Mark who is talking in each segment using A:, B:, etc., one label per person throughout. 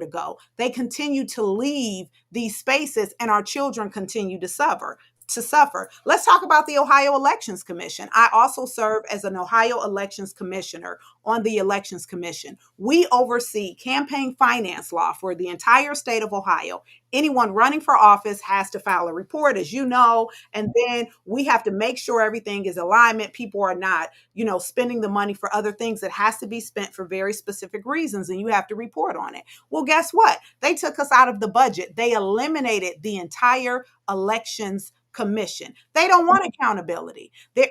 A: to go. They continue to leave these spaces, and our children continue to suffer. Let's talk about the Ohio Elections Commission. I also serve as an Ohio Elections Commissioner on the Elections Commission. We oversee campaign finance law for the entire state of Ohio. Anyone running for office has to file a report, as you know, and then we have to make sure everything is alignment. People are not, spending the money for other things that has to be spent for very specific reasons, and you have to report on it. Well, guess what? They took us out of the budget. They eliminated the entire elections commission. They don't want accountability. And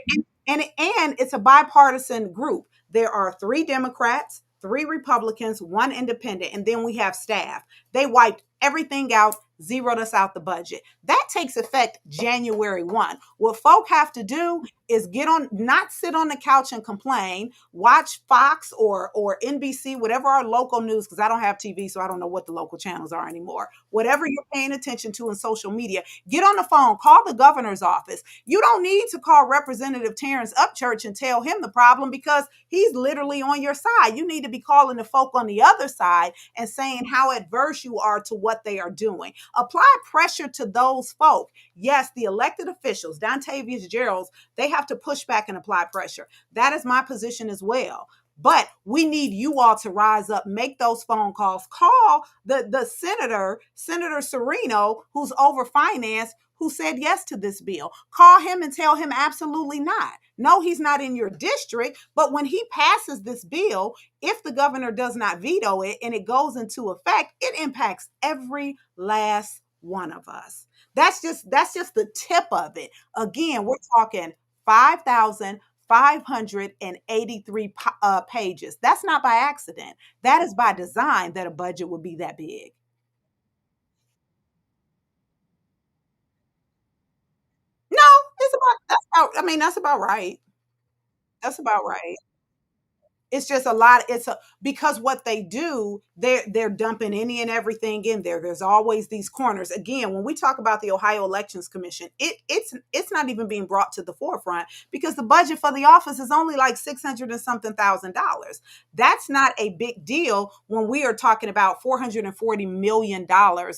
A: it's a bipartisan group. There are 3 Democrats, 3 Republicans, 1 independent, and then we have staff. They wiped everything out, zeroed us out the budget. That takes effect January 1. What folk have to do is not sit on the couch and complain, watch Fox or NBC, whatever our local news, because I don't have TV, so I don't know what the local channels are anymore. Whatever you're paying attention to in social media, get on the phone, call the governor's office. You don't need to call Representative Terrence Upchurch and tell him the problem, because he's literally on your side. You need to be calling the folk on the other side and saying how adverse you are to what they are doing. Apply pressure to those folk. Yes, the elected officials, Dontavius Geralds, they have to push back and apply pressure. That is my position as well. But we need you all to rise up, make those phone calls, call the Senator Serino, who's over finance, who said yes to this bill. Call him and tell him absolutely not. No, he's not in your district, but when he passes this bill, if the governor does not veto it and it goes into effect, it impacts every last one of us. That's just the tip of it. Again, we're talking 5,583 pages. That's not by accident. That is by design that a budget would be that big. No, that's about right. That's about right. It's just a lot. Because what they do, they're dumping any and everything in there. There's always these corners. Again, when we talk about the Ohio Elections Commission, it's not even being brought to the forefront, because the budget for the office is only like $600 and something thousand. That's not a big deal when we are talking about $440 million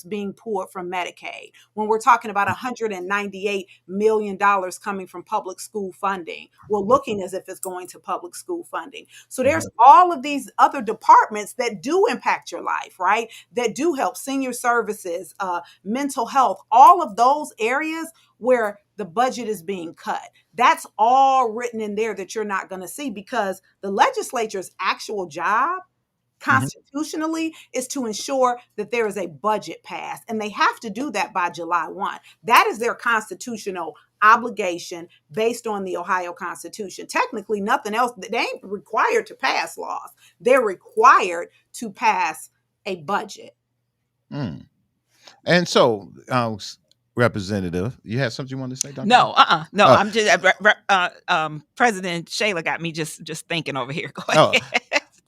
A: being pulled from Medicaid, when we're talking about $198 million coming from public school funding. Well, looking as if it's going to public school funding. So there's all of these other departments that do impact your life, right? That do help: senior services, mental health, all of those areas where the budget is being cut. That's all written in there that you're not going to see, because the legislature's actual job constitutionally is to ensure that there is a budget passed, and they have to do that by July 1. That is their constitutional obligation based on the Ohio Constitution. Technically, nothing else. They ain't required to pass laws. They're required to pass a budget.
B: And so, Representative, you had something you wanted to say, Dr.?
C: No. I'm just President Shayla got me just thinking over here. Go ahead.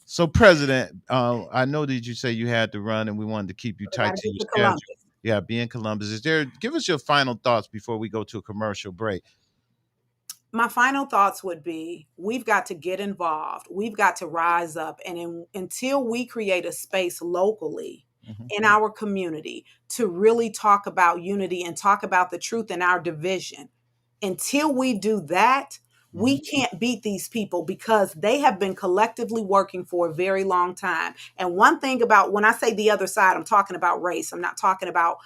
B: So, President, I know that you say you had to run, and we wanted to keep you tight to your schedule. Yeah, be in Columbus. Give us your final thoughts before we go to a commercial break.
A: My final thoughts would be, we've got to get involved. We've got to rise up. And until we create a space locally in our community to really talk about unity and talk about the truth in our division, until we do that, we can't beat these people, because they have been collectively working for a very long time. And one thing about, when I say the other side, I'm talking about race. I'm not talking about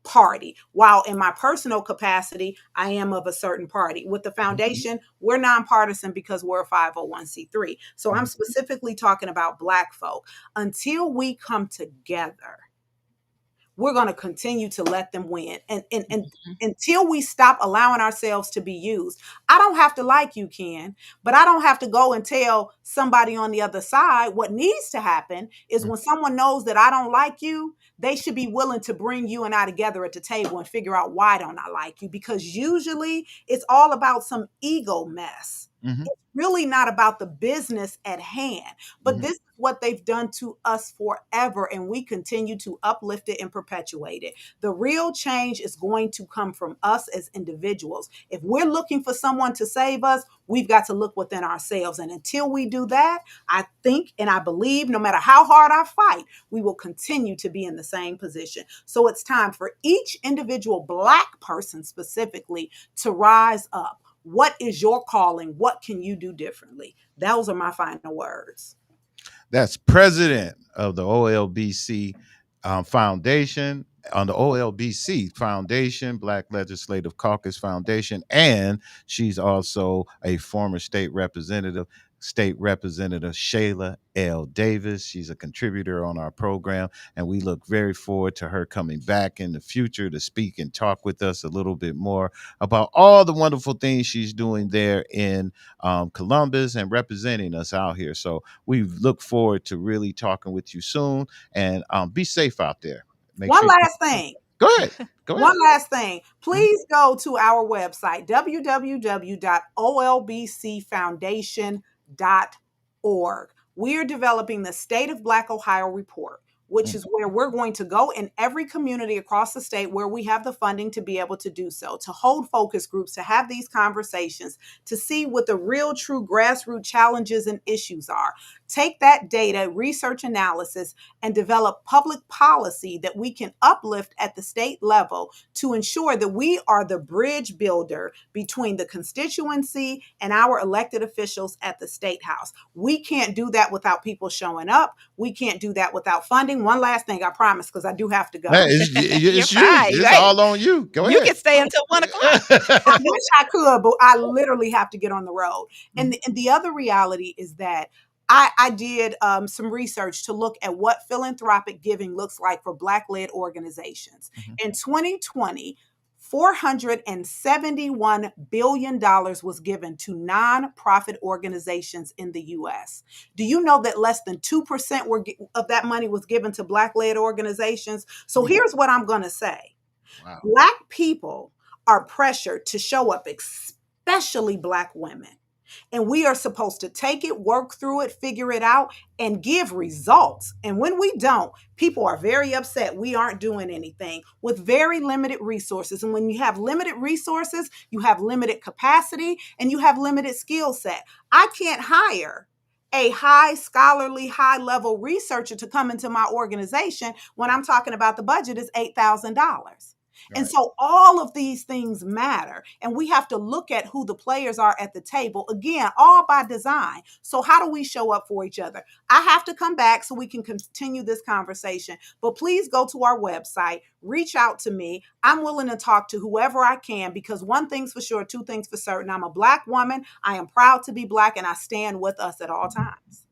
A: party. While in my personal capacity, I am of a certain party. With the foundation, we're nonpartisan because we're a 501c3. So I'm specifically talking about Black folk. Until we come together, we're going to continue to let them win. And until we stop allowing ourselves to be used. I don't have to like you, Ken, but I don't have to go and tell somebody on the other side. What needs to happen is, when someone knows that I don't like you, they should be willing to bring you and I together at the table and figure out, why don't I like you? Because usually it's all about some ego mess.
B: Mm-hmm.
A: It's really not about the business at hand, but this is what they've done to us forever, and we continue to uplift it and perpetuate it. The real change is going to come from us as individuals. If we're looking for someone to save us, we've got to look within ourselves. And until we do that, I think and I believe no matter how hard I fight, we will continue to be in the same position. So it's time for each individual Black person specifically to rise up. What is your calling? What can you do differently? Those are my final words.
B: That's president of the OOLBC Foundation, on the OOLBC Foundation, Black Legislative Caucus Foundation, and she's also a former state representative Shayla L. Davis. She's a contributor on our program, and we look very forward to her coming back in the future to speak and talk with us a little bit more about all the wonderful things she's doing there in Columbus and representing us out here. So we look forward to really talking with you soon, and be safe out there.
A: One last thing.
B: Go ahead.
A: One last thing. Please go to our website, www.olbcfoundation.org. We are developing the State of Black Ohio report, which is where we're going to go in every community across the state where we have the funding to be able to do so, to hold focus groups, to have these conversations, to see what the real, true grassroots challenges and issues are. Take that data, research analysis, and develop public policy that we can uplift at the state level to ensure that we are the bridge builder between the constituency and our elected officials at the state house. We can't do that without people showing up. We can't do that without funding. One last thing, I promise, because I do have to go.
B: Hey, it's you. It's all on you. Go ahead.
C: You can stay until 1 o'clock.
A: I wish I could, but I literally have to get on the road. And the other reality is that I did some research to look at what philanthropic giving looks like for Black-led organizations. In 2020, $471 billion was given to nonprofit organizations in the U.S. Do you know that less than 2% of that money was given to Black-led organizations? So here's what I'm going to say. Wow. Black people are pressured to show up, especially Black women. And we are supposed to take it, work through it, figure it out, and give results. And when we don't, people are very upset. We aren't doing anything with very limited resources. And when you have limited resources, you have limited capacity and you have limited skill set. I can't hire a high scholarly, high level researcher to come into my organization when I'm talking about the budget is $8,000. Right. And so all of these things matter. And we have to look at who the players are at the table. Again, all by design. So how do we show up for each other? I have to come back so we can continue this conversation. But please go to our website, reach out to me. I'm willing to talk to whoever I can, because one thing's for sure, two things for certain. I'm a Black woman. I am proud to be Black, and I stand with us at all times.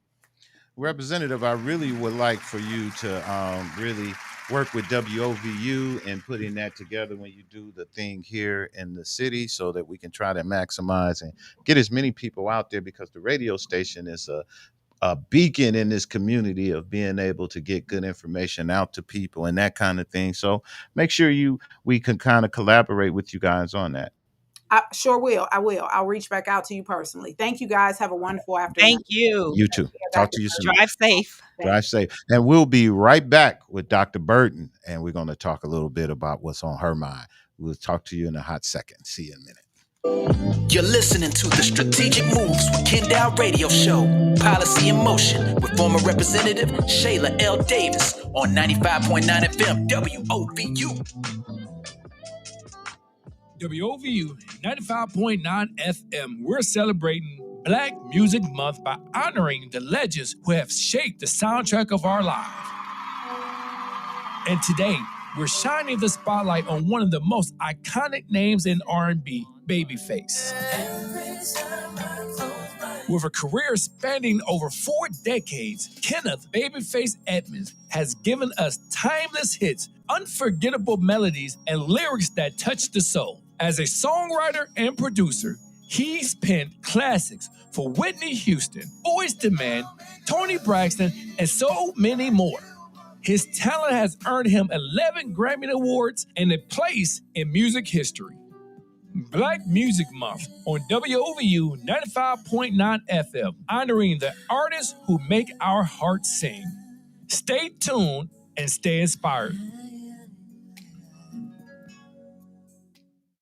B: Representative, I really would like for you to really work with WOVU and putting that together when you do the thing here in the city, so that we can try to maximize and get as many people out there, because the radio station is a beacon in this community of being able to get good information out to people and that kind of thing. So make sure we can kind of collaborate with you guys on that.
A: I sure will. I will. I'll reach back out to you personally. Thank you guys. Have a wonderful afternoon.
C: Thank you.
B: You too. Talk to you soon.
C: Drive safe.
B: Drive safe. And we'll be right back with Dr. Burton, and we're going to talk a little bit about what's on her mind. We'll talk to you in a hot second. See you in a minute.
D: You're listening to the Strategic Moves with Kendall Radio Show. Policy in Motion with former Representative Shayla L. Davis on 95.9 FM WOVU.
E: WOVU 95.9 FM. We're celebrating Black Music Month by honoring the legends who have shaped the soundtrack of our lives. And today, we're shining the spotlight on one of the most iconic names in R&B, Babyface. With a career spanning over 4 decades, Kenneth Babyface Edmonds has given us timeless hits, unforgettable melodies, and lyrics that touch the soul. As a songwriter and producer, he's penned classics for Whitney Houston, Boyz II Men, Toni Braxton, and so many more. His talent has earned him 11 Grammy Awards and a place in music history. Black Music Month on WOVU 95.9 FM, honoring the artists who make our hearts sing. Stay tuned and stay inspired.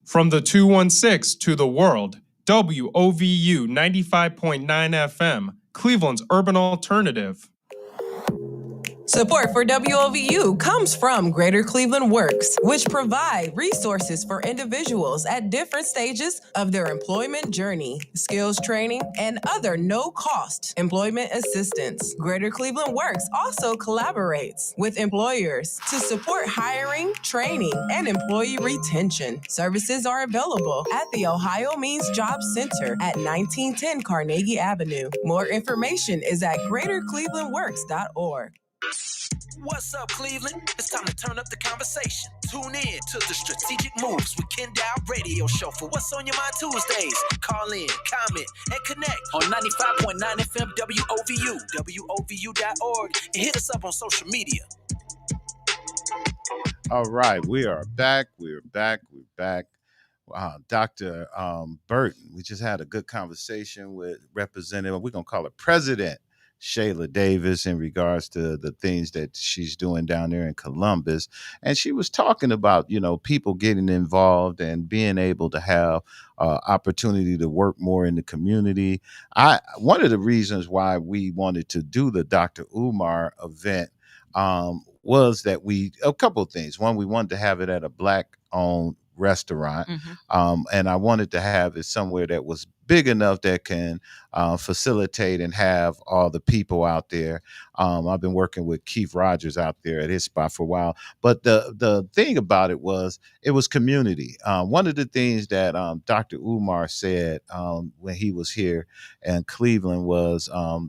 F: From the 216 to the world, WOVU 95.9 FM, Cleveland's urban alternative.
G: Support for WOVU comes from Greater Cleveland Works, which provide resources for individuals at different stages of their employment journey, skills training, and other no-cost employment assistance. Greater Cleveland Works also collaborates with employers to support hiring, training, and employee retention. Services are available at the Ohio Means Job Center at 1910 Carnegie Avenue. More information is at greaterclevelandworks.org.
D: What's up, Cleveland? It's time to turn up the conversation. Tune in to the Strategic Moves with Kendall Radio Show for What's on Your Mind Tuesdays. Call in, comment, and connect on 95.9 FM WOVU, WOVU.org, and hit us up on social media.
B: All right, we are back. We're back. Dr. Burton, we just had a good conversation with Representative, we're going to call her President Shayla Davis, in regards to the things that she's doing down there in Columbus. And she was talking about, people getting involved and being able to have opportunity to work more in the community. One of the reasons why we wanted to do the Dr. Umar event was that a couple of things. One, we wanted to have it at a Black-owned restaurant. And I wanted to have it somewhere that was big enough that can facilitate and have all the people out there. I've been working with Keith Rogers out there at his spot for a while. But the thing about it was community. One of the things that Dr. Umar said when he was here in Cleveland was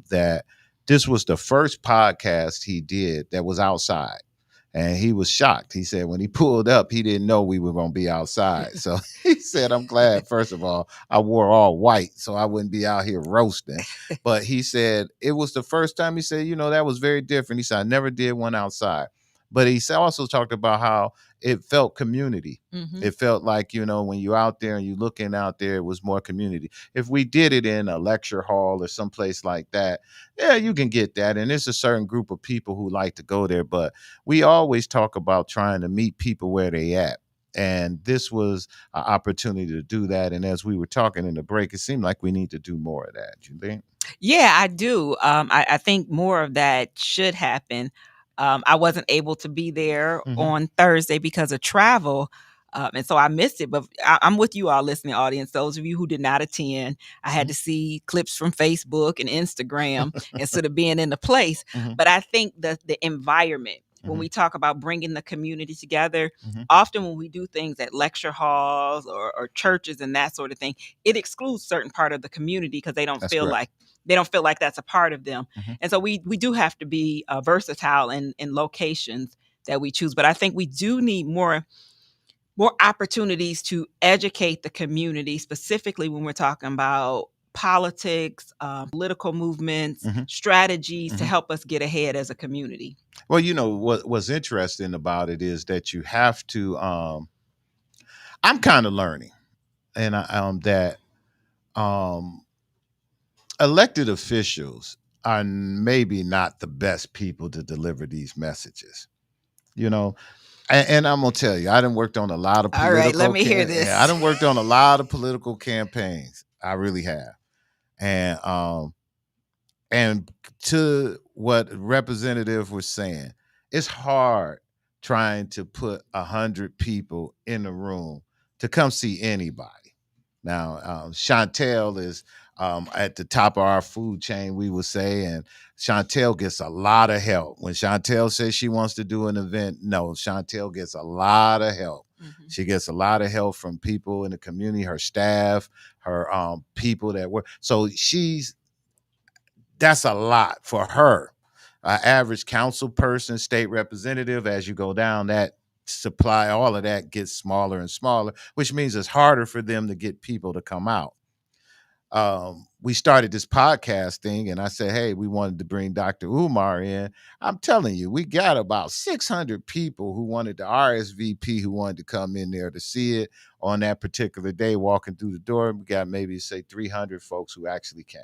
B: that this was the first podcast he did that was outside. And he was shocked. He said when he pulled up, he didn't know we were going to be outside. So he said, I'm glad, first of all, I wore all white so I wouldn't be out here roasting. But he said it was the first time. He said, that was very different. He said, I never did one outside. But he also talked about how it felt community. It felt like, when you're out there and you're looking out there, it was more community. If we did it in a lecture hall or someplace like that, yeah, you can get that. And there's a certain group of people who like to go there. But we always talk about trying to meet people where they at. And this was an opportunity to do that. And as we were talking in the break, it seemed like we need to do more of that. You think?
C: Yeah, I do. I think more of that should happen. I wasn't able to be there on Thursday because of travel. And so I missed it, but I'm with you all listening audience. Those of you who did not attend, I had to see clips from Facebook and Instagram instead of being in the place. But I think the environment, when we talk about bringing the community together, often when we do things at lecture halls or churches and that sort of thing, it excludes certain part of the community because they don't feel like that's a part of them. And so we do have to be versatile in locations that we choose. But I think we do need more opportunities to educate the community, specifically when we're talking about politics, political movements, strategies to help us get ahead as a community.
B: Well, what's interesting about it is that you have to, I'm kind of learning and that elected officials are maybe not the best people to deliver these messages, and I'm gonna tell you, I done worked on a lot of political.
C: All right, let me hear this.
B: I done worked on a lot of political campaigns. I really have, and to what Representative was saying, it's hard trying to put 100 people in a room to come see anybody. Now, Chantel is at the top of our food chain, we would say, and Chantel gets a lot of help. When Chantel says she wants to do an event, no, Chantel gets a lot of help. She gets a lot of help from people in the community, her staff, her people that work. So that's a lot for her. Average council person, state representative, as you go down, that supply, all of that gets smaller and smaller, which means it's harder for them to get people to come out. we started this podcast thing, and I said, hey, we wanted to bring Dr. Umar in. I'm telling you, we got about 600 people who wanted to RSVP, who wanted to come in there to see it on that particular day, walking through the door. We got maybe, say, 300 folks who actually came,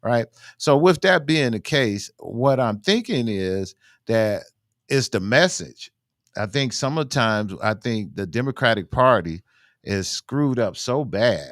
B: right? So with that being the case, what I'm thinking is that it's the message. I think sometimes the Democratic Party is screwed up so bad.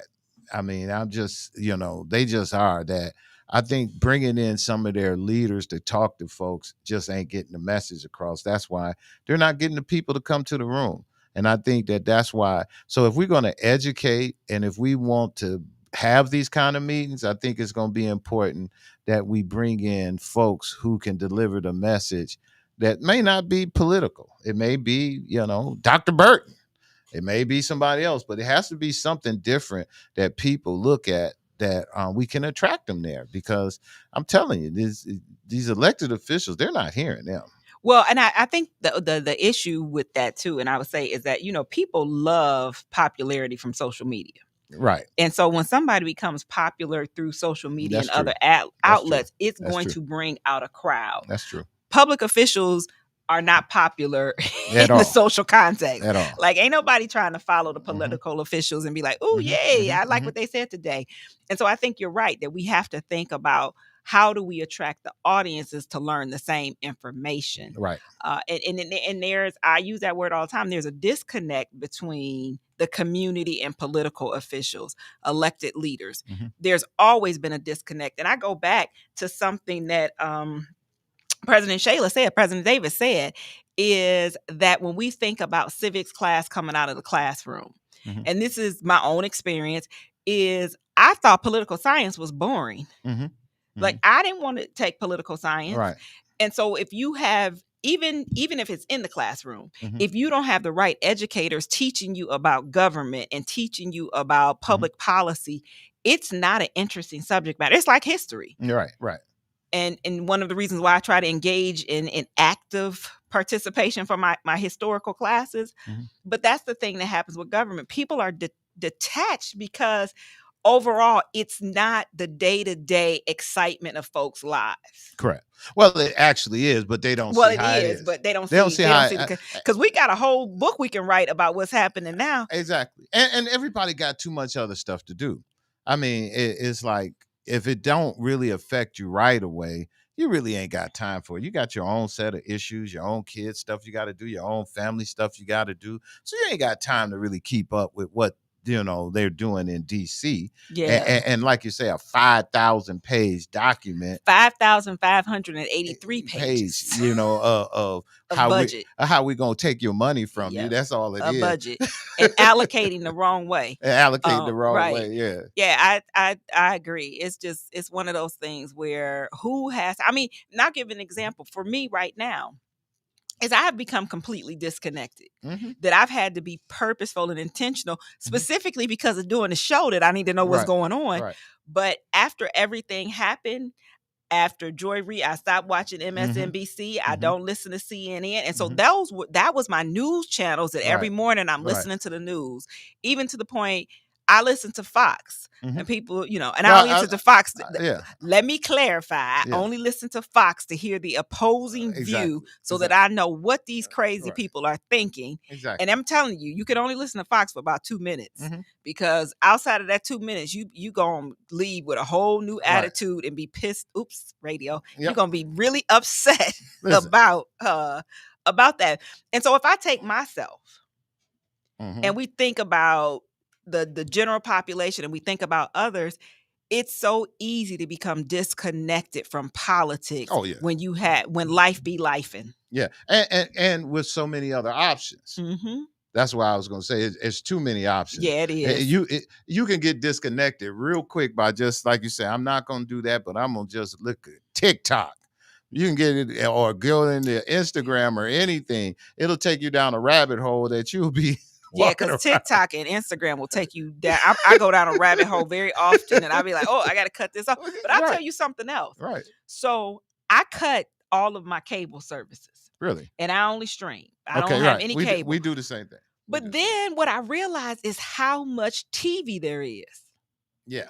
B: I mean, I'm just, they just are that. I think bringing in some of their leaders to talk to folks just ain't getting the message across. That's why they're not getting the people to come to the room. And I think that's why. So if we're going to educate and if we want to have these kind of meetings, I think it's going to be important that we bring in folks who can deliver the message that may not be political. It may be, Dr. Burton. It may be somebody else, but it has to be something different that people look at, that we can attract them there. Because I'm telling you, these elected officials, they're not hearing them.
C: Well, and I think the issue with that too, and I would say, is that, people love popularity from social media.
B: Right.
C: And so when somebody becomes popular through social media
B: That's
C: and
B: true.
C: other outlets,
B: true.
C: it's
B: That's
C: going
B: true.
C: to bring out a crowd.
B: That's true.
C: Public officials are not popular
B: At
C: in
B: all.
C: the social context.
B: At all.
C: Like, ain't nobody trying to follow the political officials and be like, oh, yay, I like what they said today. And so I think you're right that we have to think about, how do we attract the audiences to learn the same information?
B: Right.
C: And there's, I use that word all the time, there's a disconnect between the community and political officials, elected leaders. There's always been a disconnect. And I go back to something that President Davis said, is that when we think about civics class coming out of the classroom, and this is my own experience, is I thought political science was boring. Like, I didn't want to take political science.
B: Right.
C: And so if you have, even if it's in the classroom, if you don't have the right educators teaching you about government and teaching you about public policy, it's not an interesting subject matter. It's like history.
B: Right.
C: And one of the reasons why I try to engage in active participation for my historical classes. But that's the thing that happens with government. People are detached because overall, it's not the day-to-day excitement of folks' lives.
B: Correct. Well, it actually is, but they don't see how it is.
C: But they don't see how, because we got a whole book we can write about what's happening now.
B: Exactly. And everybody got too much other stuff to do. I mean, it's like, if it don't really affect you right away, you really ain't got time for it. You got your own set of issues, your own kids stuff you got to do, your own family stuff you got to do. So you ain't got time to really keep up with what they're doing in DC.
C: Yeah.
B: And like you say, a 5,000 page document,
C: 5,583 pages,
B: of how we gonna take your money from you. That's all it is.
C: A budget, and allocating the wrong way.
B: The wrong way. Yeah.
C: Yeah. I agree. It's one of those things where and I'll give an example for me right now. Is I have become completely disconnected, that I've had to be purposeful and intentional, specifically because of doing the show, that I need to know what's going on.
B: Right.
C: But after everything happened, after Joy Reid, I stopped watching MSNBC. I don't listen to CNN. And so that was my news channels, that every morning I'm listening to the news, even to the point I listen to Fox. And people, and I only listen to Fox. Let me clarify. I only listen to Fox to hear the opposing view, so that I know what these crazy people are thinking.
B: Exactly.
C: And I'm telling you, you can only listen to Fox for about 2 minutes, because outside of that 2 minutes, you gonna leave with a whole new attitude and be pissed. Oops, radio. You're gonna be really upset about that. And so if I take myself and we think about the general population, and we think about others, it's so easy to become disconnected from politics.
B: Oh, yeah.
C: When life be lifing.
B: Yeah. And with so many other options. That's why I was going to say it's too many options.
C: Yeah, it is.
B: You can get disconnected real quick by just, like you say, I'm not going to do that, but I'm going to just look at TikTok. You can get it, or go into Instagram or anything. It'll take you down a rabbit hole that you'll be.
C: Yeah, because TikTok and Instagram will take you down. I go down a rabbit hole very often, and I'll be like, oh, I got to cut this off. But I'll tell you something else.
B: Right.
C: So I cut all of my cable services.
B: Really?
C: And I only stream. I don't have any cable.
B: We do the same thing.
C: But then what I realized is how much TV there is.
B: Yeah.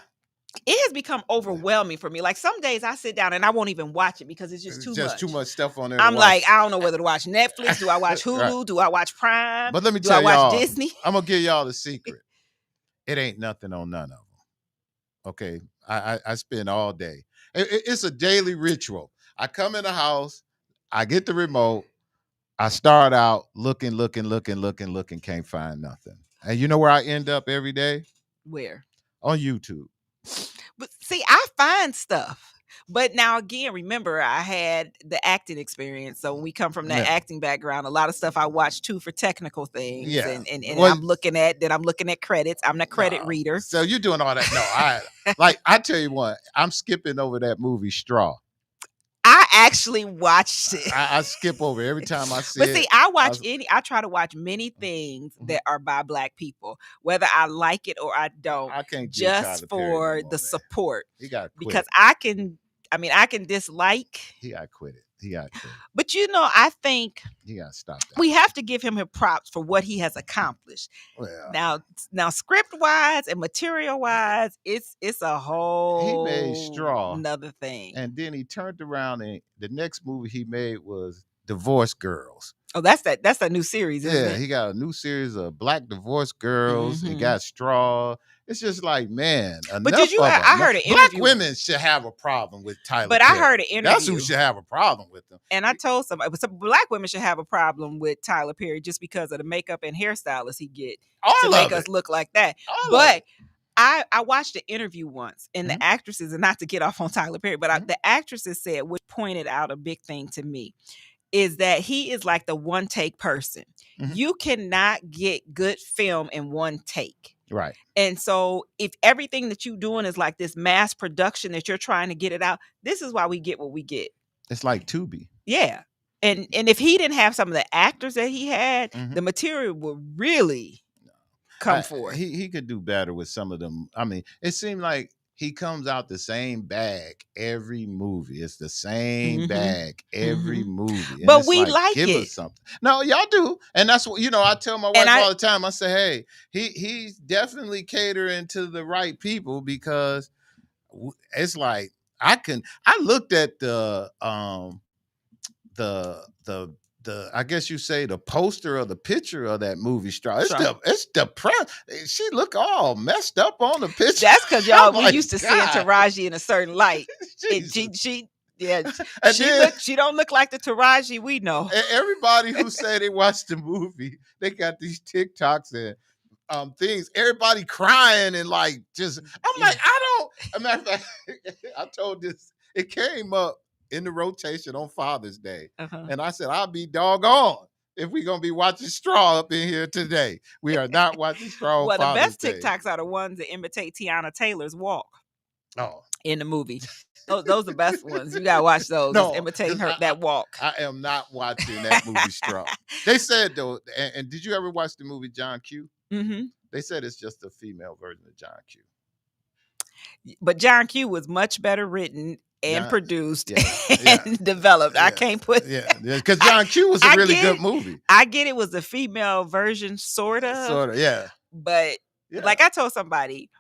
C: it has become overwhelming for me. Like some days I sit down and I won't even watch it because it's just
B: It's
C: too
B: just
C: much.
B: too much stuff on there.
C: I'm
B: to
C: like,
B: watch.
C: I don't know whether to watch Netflix. Do I watch Hulu?
B: Right.
C: Do I watch Prime?
B: But let me
C: do
B: tell
C: I watch
B: y'all,
C: Disney?
B: I'm gonna give y'all the secret. It ain't nothing on none of them. Okay, I spend all day. It's a daily ritual. I come in the house, I get the remote, I start out looking, can't find nothing. And you know where I end up every day?
C: Where?
B: On YouTube.
C: But see, I find stuff. But now again, remember, I had the acting experience. So when we come from that acting background, a lot of stuff I watch too for technical things.
B: Yeah.
C: And
B: Well,
C: I'm looking at credits. I'm the credit reader.
B: So you're doing all that. No, I tell you what, I'm skipping over that movie Straw.
C: I actually watched it.
B: I skip over every time I see
C: But
B: it.
C: see, I try to watch many things that are by Black people, whether I like it or I don't.
B: I can't
C: just for the support.
B: He got quit.
C: Because I can dislike.
B: He got quit it.
C: But I think
B: he got to stop that.
C: We have to give him his props for what he has accomplished.
B: Well,
C: now script wise and material wise, it's a whole
B: he made Straw
C: another thing.
B: And then he turned around and the next movie he made was Divorce Girls.
C: Oh, that's that new series, isn't it?
B: He got a new series of Black divorce girls. He got Straw. It's just like, man,
C: but did you? I heard an interview.
B: Black women should have a problem with Tyler.
C: But
B: Perry.
C: I heard an interview.
B: That's who should have a problem with them.
C: And I told somebody, some Black women should have a problem with Tyler Perry just because of the makeup and hairstylists he get to make us look like that. But I watched an interview once, and the actresses, and not to get off on Tyler Perry, but the actresses said, which pointed out a big thing to me, is that he is like the one take person. You cannot get good film in one take.
B: Right.
C: And so if everything that you're doing is like this mass production that you're trying to get it out, this is why we get what we get.
B: It's like Tubi.
C: Yeah. And if he didn't have some of the actors that he had, the material would really come forth.
B: He could do better with some of them. I mean, it seemed like he comes out the same bag every movie. It's the same bag every movie. And
C: but we like
B: give
C: it.
B: Us something. No, y'all do. And that's what, I tell my wife all the time. I say, hey, he's definitely catering to the right people because it's like I looked at the I guess you say the poster or the picture of that movie Straw. It's depressed. She look all messed up on the picture.
C: That's because y'all we used to seeing Taraji in a certain light. She don't look like the Taraji we know.
B: Everybody who said they watched the movie, they got these TikToks and things. Everybody crying and like just. I'm like, a matter of fact, I told this. It came up in the rotation on Father's Day. And I said, I'll be doggone if we're going to be watching Straw up in here today. We are not watching Straw on Father's Day.
C: The best TikToks are the ones that imitate Tiana Taylor's walk in the movie. Those are the best ones. You got to watch those.
B: No,
C: imitating that walk.
B: I am not watching that movie Straw. They said, though, and did you ever watch the movie John Q? They said it's just a female version of John Q.
C: But John Q was much better written and produced and developed. I can't put
B: because John Q was a really good movie.
C: I get it was a female version, sort of,
B: yeah.
C: But like I told somebody,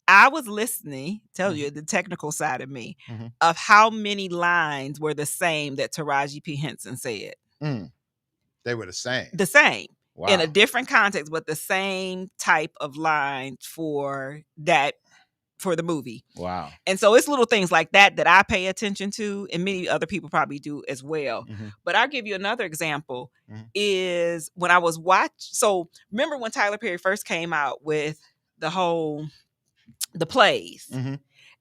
C: I was listening. Tell you the technical side of me of how many lines were the same that Taraji P. Henson said.
B: They were the same.
C: The same.
B: Wow.
C: In a different context, but the same type of lines for the movie.
B: Wow.
C: And so it's little things like that I pay attention to, and many other people probably do as well. But I'll give you another example is when I was so remember when Tyler Perry first came out with the plays.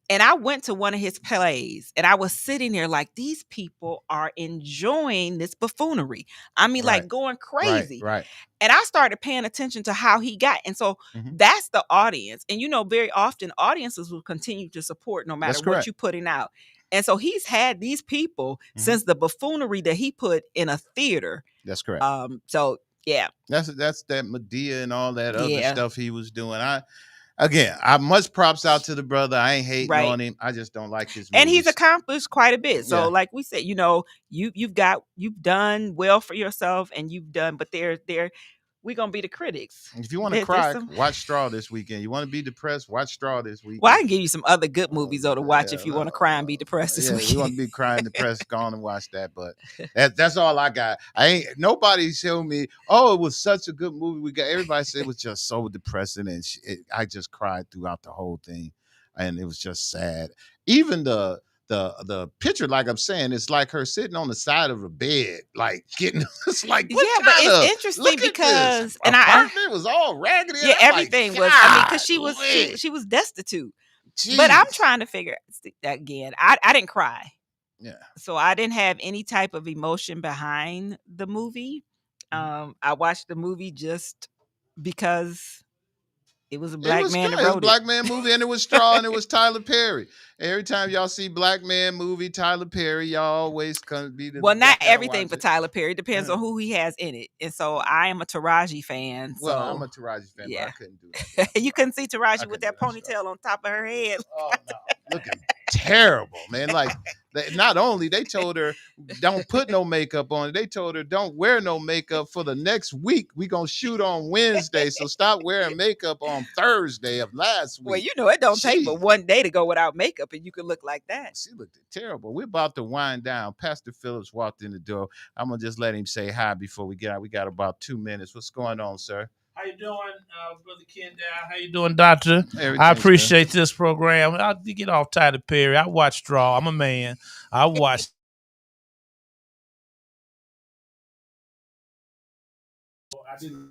C: And I went to one of his plays and I was sitting there like, these people are enjoying this buffoonery. I mean, like going crazy.
B: Right.
C: And I started paying attention to how he got. And so that's the audience. And, very often audiences will continue to support no matter what you're putting out. And so he's had these people since the buffoonery that he put in a theater.
B: That's correct.
C: So, yeah.
B: That's that Medea and all that other stuff he was doing. I much props out to the brother. I ain't hating on him. I just don't like his movies.
C: And he's accomplished quite a bit. So like we said, you've done well for yourself and you've done, but we're gonna be the critics.
B: If you want to cry, watch Straw this weekend. You want to be depressed, watch Straw this weekend.
C: Well, I can give you some other good movies though to watch if you want to cry and be depressed this weekend.
B: You want to be crying depressed, go on and watch that. But that's all I got. Nobody showed me. Oh, it was such a good movie. We got everybody said it was just so depressing, and I just cried throughout the whole thing, and it was just sad. Even the picture, like I'm saying, it's like her sitting on the side of a bed, like getting. It's like, but
C: it's interesting because
B: apartment was all raggedy.
C: Yeah, everything was. I mean, because she was destitute. Jeez. But I'm trying to figure again. I didn't cry.
B: Yeah.
C: So I didn't have any type of emotion behind the movie. I watched the movie just because it was a black man that wrote it.
B: It was a black man movie, and it was Straw, and it was Tyler Perry. Every time y'all see black man movie, Tyler Perry, y'all always come be the.
C: Well, not everything for Tyler Perry. It depends on who he has in it. And so I am a Taraji fan.
B: Well, I'm a Taraji fan, but I couldn't do
C: that. You couldn't see Taraji with that ponytail on top of her head.
B: Oh, no. Looking terrible, man. Like, not only they told her don't put no makeup on, they told her don't wear no makeup for the next week. We gonna shoot on Wednesday, so stop wearing makeup on Thursday of last week.
C: Well, you know it don't take but one day to go without makeup, and you can look like that.
B: She looked terrible. We're about to wind down. Pastor Phillips walked in the door. I'm gonna just let him say hi before we get out. We got about 2 minutes. What's going on, sir?
H: How you doing, Brother Kendall? How you doing, Doctor? I appreciate this program. I'll get off Tyler Perry. I watch Straw. I'm a man. I watch. I didn't.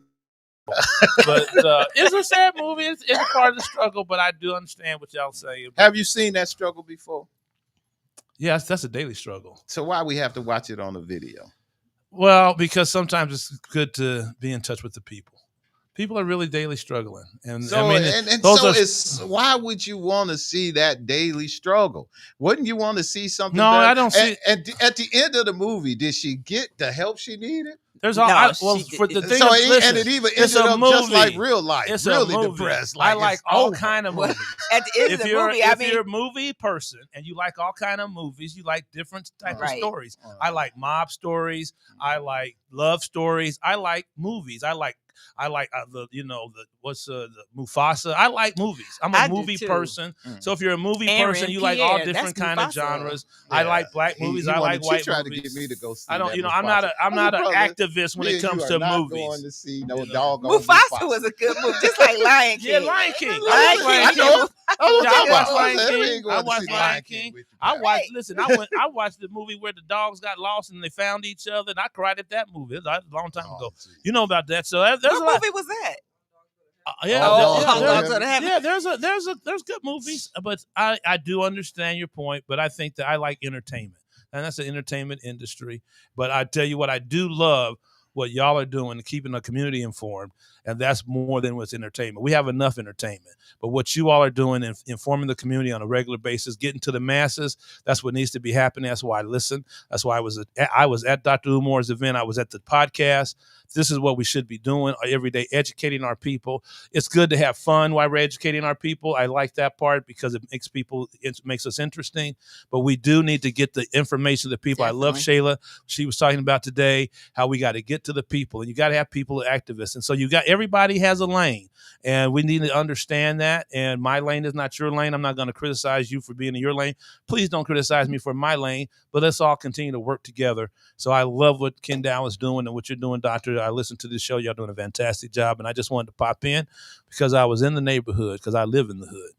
H: But it's a sad movie. It's a part of the struggle, but I do understand what y'all saying.
B: Have you seen that struggle before?
H: Yes, that's a daily struggle.
B: So why we have to watch it on a video?
H: Well, because sometimes it's good to be in touch with the people. People are really daily struggling, and
B: so,
H: I mean,
B: why would you want to see that daily struggle? Wouldn't you want to see something?
H: No, I don't see.
B: And at the end of the movie, did she get the help she needed?
H: There's all for the thing.
B: And it even ended up just like real life.
H: It's
B: really
H: a movie.
B: Depressed.
H: Like, I like all kind of movies.
C: At the end of the movie,
H: if you're a movie person and you like all kind of movies, you like different type of stories. I like mob stories. I like love stories. I like movies. I like the Mufasa. I like movies. I'm a movie person. So if you're a movie person, you like all different kind of genres. Yeah. I like black movies. I like white
B: movies.
H: To
B: get me to go see
H: I don't. I'm not an activist when it comes to movies.
B: Going to see no dog.
C: Mufasa was a good movie, just like Lion King.
H: Yeah, Lion King. I know. I watched Lion King. I watched the movie where the dogs got lost and they found each other, and I cried at that movie. It was a long time ago.
B: Geez.
H: You know about that. So there's
C: what movie was that?
H: There's good movies, but I do understand your point. But I think that I like entertainment, and that's the entertainment industry. But I tell you what, I do love what y'all are doing, keeping the community informed, and that's more than what's entertainment. We have enough entertainment, but what you all are doing in informing the community on a regular basis, getting to the masses, that's what needs to be happening. That's why I listen. That's why I was at Dr. Umar's event. I was at the podcast. This is what we should be doing every day, educating our people. It's good to have fun while we're educating our people. I like that part because it makes us interesting, but we do need to get the information to the people. Definitely. I love Shayla. She was talking about today how we got to get to the people, and you got to have people activists. And so everybody has a lane, and we need to understand that. And my lane is not your lane. I'm not going to criticize you for being in your lane. Please don't criticize me for my lane, but let's all continue to work together. So I love what Kendall is doing and what you're doing, Doctor. I listened to this show. Y'all doing a fantastic job. And I just wanted to pop in because I was in the neighborhood, because I live in the hood.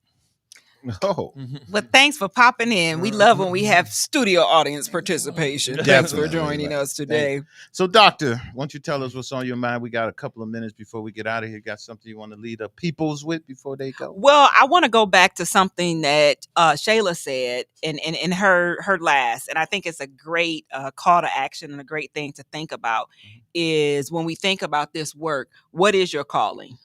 B: Oh.
C: Well, thanks for popping in. We love when we have studio audience participation. Thanks for joining us today.
B: So, Doctor, why don't you tell us what's on your mind? We got a couple of minutes before we get out of here. Got something you want to lead the peoples with before they go?
C: Well, I want to go back to something that Shayla said in her last, and I think it's a great call to action and a great thing to think about, is when we think about this work, what is your calling?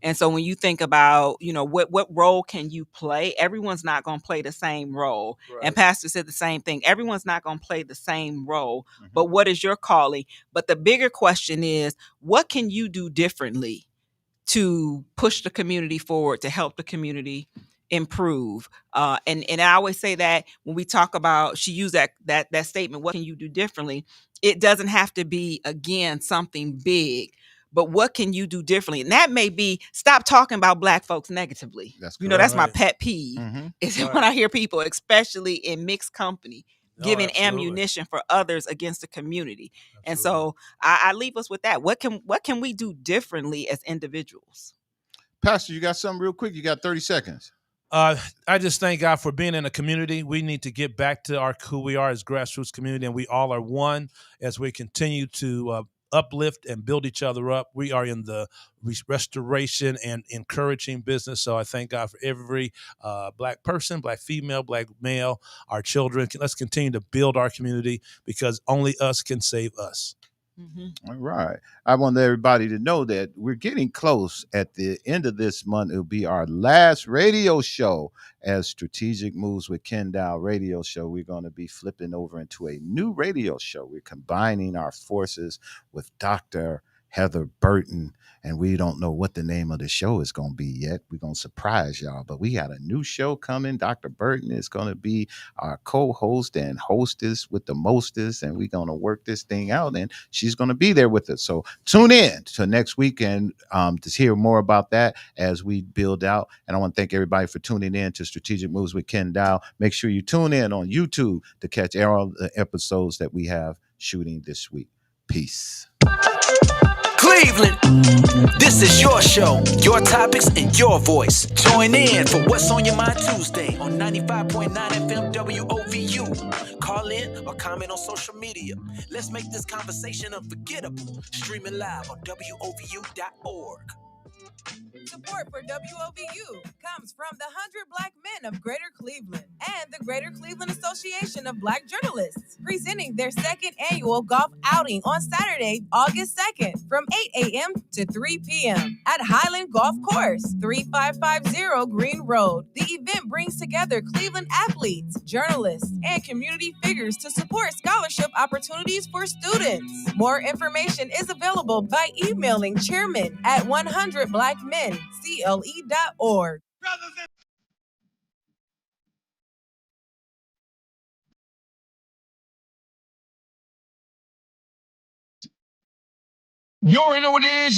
C: And so when you think about, what role can you play? Everyone's not going to play the same role. Right. And Pastor said the same thing. Everyone's not going to play the same role. But what is your calling? But the bigger question is, what can you do differently to push the community forward, to help the community improve? And I always say that when we talk about, she used that statement, what can you do differently? It doesn't have to be, again, something big. but what can you do differently? And that may be stop talking about Black folks negatively.
B: That's
C: That's my
H: Right.
C: pet peeve.
B: Mhm.
C: Is
H: Right.
C: when I hear people, especially in mixed company, giving
H: absolutely.
C: ammunition for others against the community. And
H: Absolutely.
C: so I leave us with that. What can we do differently as individuals?
B: Pastor, you got something real quick? You got 30 seconds.
H: I just thank God for being in a community. We need to get back to who we are as grassroots community, and we all are one as we continue to uplift and build each other up. We are in the restoration and encouraging business. So I thank God for every Black person, Black female, Black male, our children. Let's continue to build our community because only us can save us.
C: Mm-hmm.
B: All right. I want everybody to know that we're getting close. At the end of this month, it'll be our last radio show as Strategic Moves with Kendall radio show. We're going to be flipping over into a new radio show. We're combining our forces with Dr. Heather Burton, and we don't know what the name of the show is going to be yet. We're going to surprise y'all, but we got a new show coming. Dr. Burton is going to be our co-host and hostess with the mostest, and we're going to work this thing out, and she's going to be there with us. So tune in to next week and to hear more about that as we build out. And I want to thank everybody for tuning in to Strategic Moves with Ken Dow. Make sure you tune in on YouTube to catch all the episodes that we have shooting this week. Peace.
D: Cleveland, this is your show, your topics, and your voice. Join in for What's on Your Mind Tuesday on 95.9 FM WOVU. Call in or comment on social media. Let's make this conversation unforgettable. Streaming live on WOVU.org.
G: Support for WOVU comes from the 100 Black Men of Greater Cleveland and the Greater Cleveland Association of Black Journalists, presenting their second annual golf outing on Saturday, August 2nd from 8 a.m. to 3 p.m. at Highland Golf Course, 3550 Green Road. The event brings together Cleveland athletes, journalists, and community figures to support scholarship opportunities for students. More information is available by emailing chairman at 100blackmencle.org.
E: You already know what it is.